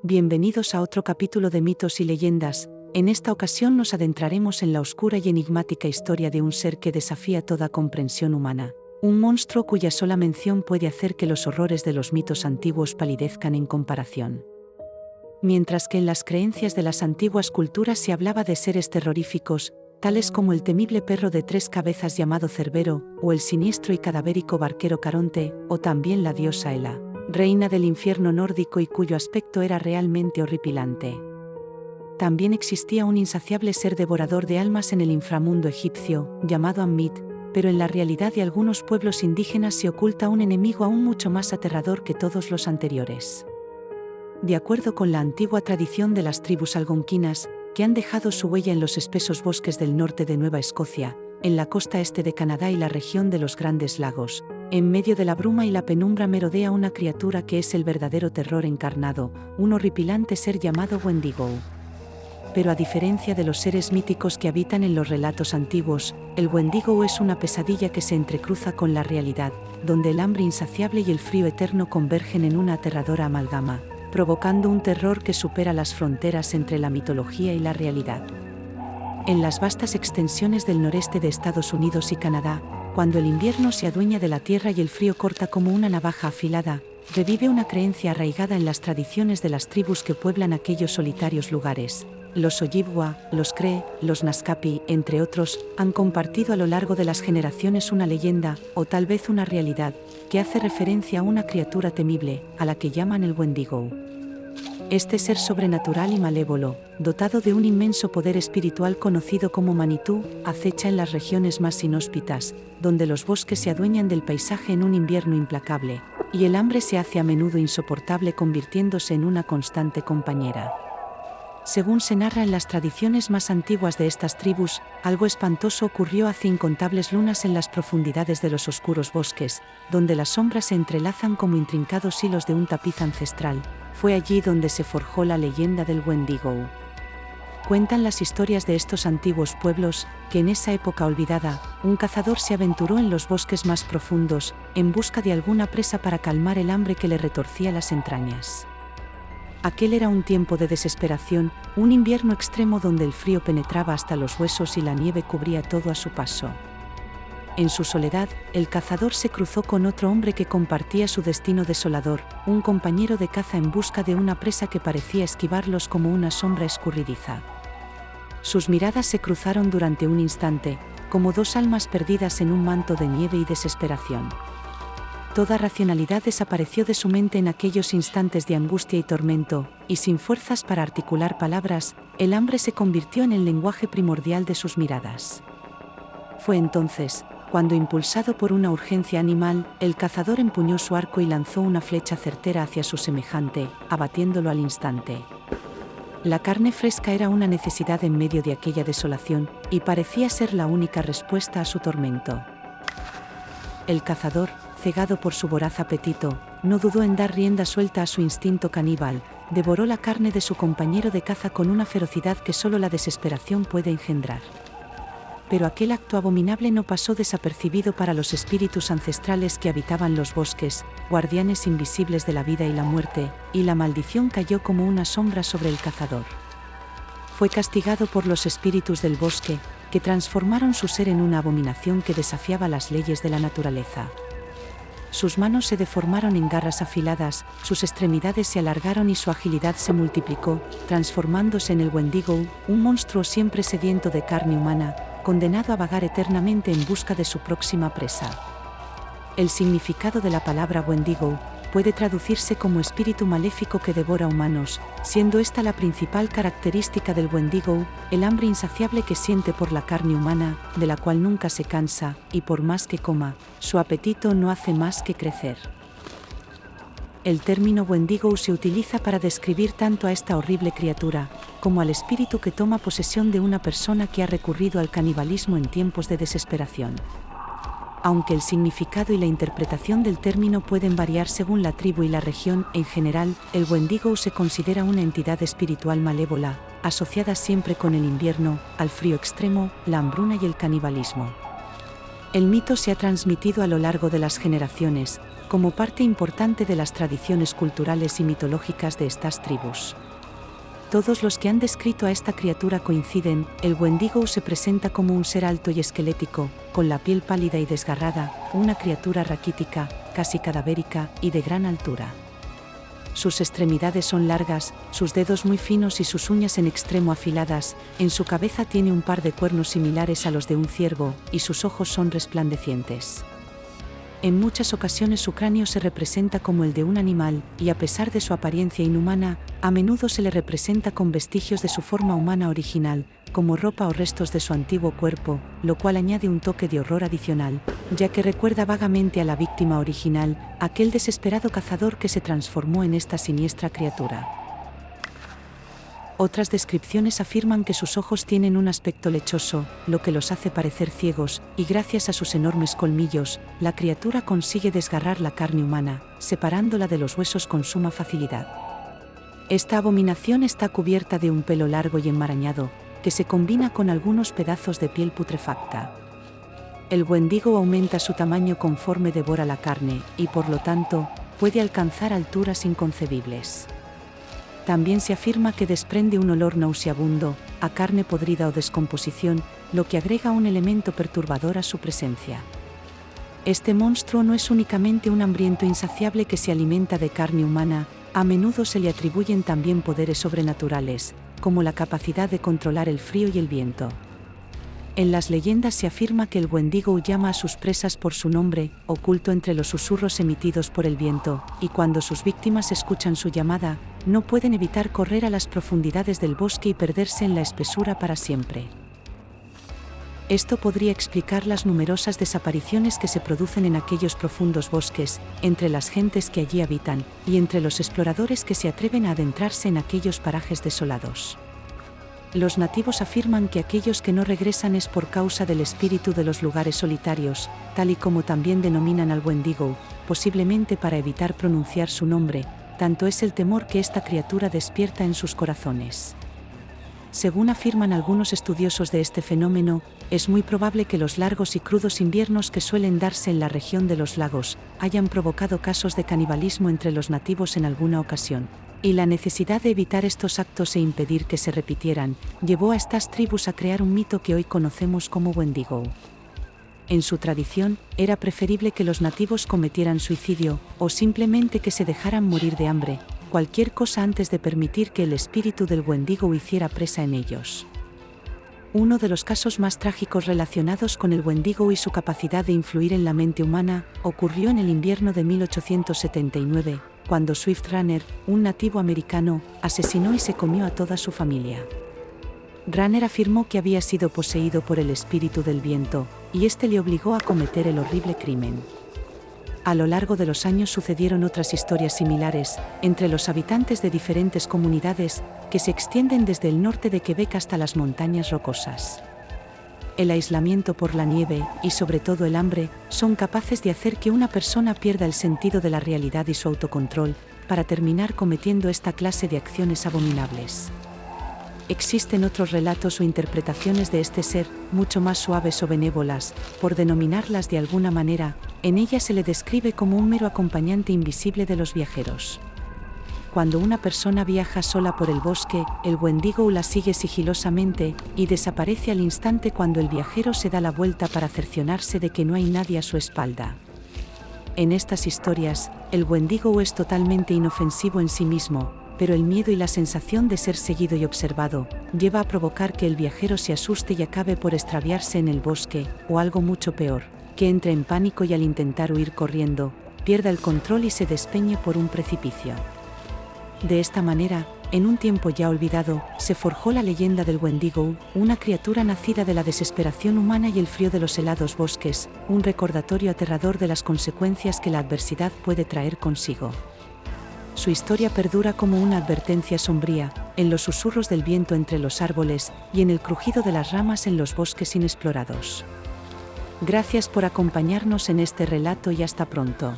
Bienvenidos a otro capítulo de Mitos y Leyendas. En esta ocasión nos adentraremos en la oscura y enigmática historia de un ser que desafía toda comprensión humana. Un monstruo cuya sola mención puede hacer que los horrores de los mitos antiguos palidezcan en comparación. Mientras que en las creencias de las antiguas culturas se hablaba de seres terroríficos, tales como el temible perro de 3 cabezas llamado Cerbero, o el siniestro y cadavérico barquero Caronte, o también la diosa Hela, reina del infierno nórdico y cuyo aspecto era realmente horripilante. También existía un insaciable ser devorador de almas en el inframundo egipcio, llamado Ammit, pero en la realidad de algunos pueblos indígenas se oculta un enemigo aún mucho más aterrador que todos los anteriores. De acuerdo con la antigua tradición de las tribus algonquinas, que han dejado su huella en los espesos bosques del norte de Nueva Escocia, en la costa este de Canadá y la región de los Grandes Lagos, en medio de la bruma y la penumbra merodea una criatura que es el verdadero terror encarnado, un horripilante ser llamado Wendigo. Pero a diferencia de los seres míticos que habitan en los relatos antiguos, el Wendigo es una pesadilla que se entrecruza con la realidad, donde el hambre insaciable y el frío eterno convergen en una aterradora amalgama, provocando un terror que supera las fronteras entre la mitología y la realidad. En las vastas extensiones del noreste de Estados Unidos y Canadá, cuando el invierno se adueña de la tierra y el frío corta como una navaja afilada, revive una creencia arraigada en las tradiciones de las tribus que pueblan aquellos solitarios lugares. Los Ojibwa, los Cree, los Naskapi, entre otros, han compartido a lo largo de las generaciones una leyenda, o tal vez una realidad, que hace referencia a una criatura temible, a la que llaman el Wendigo. Este ser sobrenatural y malévolo, dotado de un inmenso poder espiritual conocido como Manitú, acecha en las regiones más inhóspitas, donde los bosques se adueñan del paisaje en un invierno implacable, y el hambre se hace a menudo insoportable convirtiéndose en una constante compañera. Según se narra en las tradiciones más antiguas de estas tribus, algo espantoso ocurrió hace incontables lunas en las profundidades de los oscuros bosques, donde las sombras se entrelazan como intrincados hilos de un tapiz ancestral. Fue allí donde se forjó la leyenda del Wendigo. Cuentan las historias de estos antiguos pueblos, que en esa época olvidada, un cazador se aventuró en los bosques más profundos, en busca de alguna presa para calmar el hambre que le retorcía las entrañas. Aquel era un tiempo de desesperación, un invierno extremo donde el frío penetraba hasta los huesos y la nieve cubría todo a su paso. En su soledad, el cazador se cruzó con otro hombre que compartía su destino desolador, un compañero de caza en busca de una presa que parecía esquivarlos como una sombra escurridiza. Sus miradas se cruzaron durante un instante, como dos almas perdidas en un manto de nieve y desesperación. Toda racionalidad desapareció de su mente en aquellos instantes de angustia y tormento, y sin fuerzas para articular palabras, el hambre se convirtió en el lenguaje primordial de sus miradas. Fue entonces, cuando impulsado por una urgencia animal, el cazador empuñó su arco y lanzó una flecha certera hacia su semejante, abatiéndolo al instante. La carne fresca era una necesidad en medio de aquella desolación, y parecía ser la única respuesta a su tormento. El cazador, cegado por su voraz apetito, no dudó en dar rienda suelta a su instinto caníbal, devoró la carne de su compañero de caza con una ferocidad que solo la desesperación puede engendrar. Pero aquel acto abominable no pasó desapercibido para los espíritus ancestrales que habitaban los bosques, guardianes invisibles de la vida y la muerte, y la maldición cayó como una sombra sobre el cazador. Fue castigado por los espíritus del bosque, que transformaron su ser en una abominación que desafiaba las leyes de la naturaleza. Sus manos se deformaron en garras afiladas, sus extremidades se alargaron y su agilidad se multiplicó, transformándose en el Wendigo, un monstruo siempre sediento de carne humana, condenado a vagar eternamente en busca de su próxima presa. El significado de la palabra Wendigo puede traducirse como espíritu maléfico que devora humanos, siendo esta la principal característica del Wendigo, el hambre insaciable que siente por la carne humana, de la cual nunca se cansa, y por más que coma, su apetito no hace más que crecer. El término Wendigo se utiliza para describir tanto a esta horrible criatura, como al espíritu que toma posesión de una persona que ha recurrido al canibalismo en tiempos de desesperación. Aunque el significado y la interpretación del término pueden variar según la tribu y la región, en general, el Wendigo se considera una entidad espiritual malévola, asociada siempre con el invierno, al frío extremo, la hambruna y el canibalismo. El mito se ha transmitido a lo largo de las generaciones, como parte importante de las tradiciones culturales y mitológicas de estas tribus. Todos los que han descrito a esta criatura coinciden: el Wendigo se presenta como un ser alto y esquelético, con la piel pálida y desgarrada, una criatura raquítica, casi cadavérica, y de gran altura. Sus extremidades son largas, sus dedos muy finos y sus uñas en extremo afiladas, en su cabeza tiene un par de cuernos similares a los de un ciervo, y sus ojos son resplandecientes. En muchas ocasiones su cráneo se representa como el de un animal, y a pesar de su apariencia inhumana, a menudo se le representa con vestigios de su forma humana original, como ropa o restos de su antiguo cuerpo, lo cual añade un toque de horror adicional, ya que recuerda vagamente a la víctima original, aquel desesperado cazador que se transformó en esta siniestra criatura. Otras descripciones afirman que sus ojos tienen un aspecto lechoso, lo que los hace parecer ciegos, y gracias a sus enormes colmillos, la criatura consigue desgarrar la carne humana, separándola de los huesos con suma facilidad. Esta abominación está cubierta de un pelo largo y enmarañado, que se combina con algunos pedazos de piel putrefacta. El Wendigo aumenta su tamaño conforme devora la carne, y por lo tanto, puede alcanzar alturas inconcebibles. También se afirma que desprende un olor nauseabundo, a carne podrida o descomposición, lo que agrega un elemento perturbador a su presencia. Este monstruo no es únicamente un hambriento insaciable que se alimenta de carne humana, a menudo se le atribuyen también poderes sobrenaturales, como la capacidad de controlar el frío y el viento. En las leyendas se afirma que el Wendigo llama a sus presas por su nombre, oculto entre los susurros emitidos por el viento, y cuando sus víctimas escuchan su llamada, no pueden evitar correr a las profundidades del bosque y perderse en la espesura para siempre. Esto podría explicar las numerosas desapariciones que se producen en aquellos profundos bosques, entre las gentes que allí habitan, y entre los exploradores que se atreven a adentrarse en aquellos parajes desolados. Los nativos afirman que aquellos que no regresan es por causa del espíritu de los lugares solitarios, tal y como también denominan al Wendigo, posiblemente para evitar pronunciar su nombre, tanto es el temor que esta criatura despierta en sus corazones. Según afirman algunos estudiosos de este fenómeno, es muy probable que los largos y crudos inviernos que suelen darse en la región de los lagos hayan provocado casos de canibalismo entre los nativos en alguna ocasión, y la necesidad de evitar estos actos e impedir que se repitieran, llevó a estas tribus a crear un mito que hoy conocemos como Wendigo. En su tradición, era preferible que los nativos cometieran suicidio, o simplemente que se dejaran morir de hambre, cualquier cosa antes de permitir que el espíritu del Wendigo hiciera presa en ellos. Uno de los casos más trágicos relacionados con el Wendigo y su capacidad de influir en la mente humana, ocurrió en el invierno de 1879, cuando Swift Runner, un nativo americano, asesinó y se comió a toda su familia. Runner afirmó que había sido poseído por el espíritu del viento, y este le obligó a cometer el horrible crimen. A lo largo de los años sucedieron otras historias similares, entre los habitantes de diferentes comunidades, que se extienden desde el norte de Quebec hasta las montañas rocosas. El aislamiento por la nieve, y sobre todo el hambre, son capaces de hacer que una persona pierda el sentido de la realidad y su autocontrol, para terminar cometiendo esta clase de acciones abominables. Existen otros relatos o interpretaciones de este ser, mucho más suaves o benévolas, por denominarlas de alguna manera. En ellas se le describe como un mero acompañante invisible de los viajeros. Cuando una persona viaja sola por el bosque, el Wendigo la sigue sigilosamente, y desaparece al instante cuando el viajero se da la vuelta para cerciorarse de que no hay nadie a su espalda. En estas historias, el Wendigo es totalmente inofensivo en sí mismo, pero el miedo y la sensación de ser seguido y observado, lleva a provocar que el viajero se asuste y acabe por extraviarse en el bosque, o algo mucho peor, que entre en pánico y al intentar huir corriendo, pierda el control y se despeñe por un precipicio. De esta manera, en un tiempo ya olvidado, se forjó la leyenda del Wendigo, una criatura nacida de la desesperación humana y el frío de los helados bosques, un recordatorio aterrador de las consecuencias que la adversidad puede traer consigo. Su historia perdura como una advertencia sombría, en los susurros del viento entre los árboles y en el crujido de las ramas en los bosques inexplorados. Gracias por acompañarnos en este relato y hasta pronto.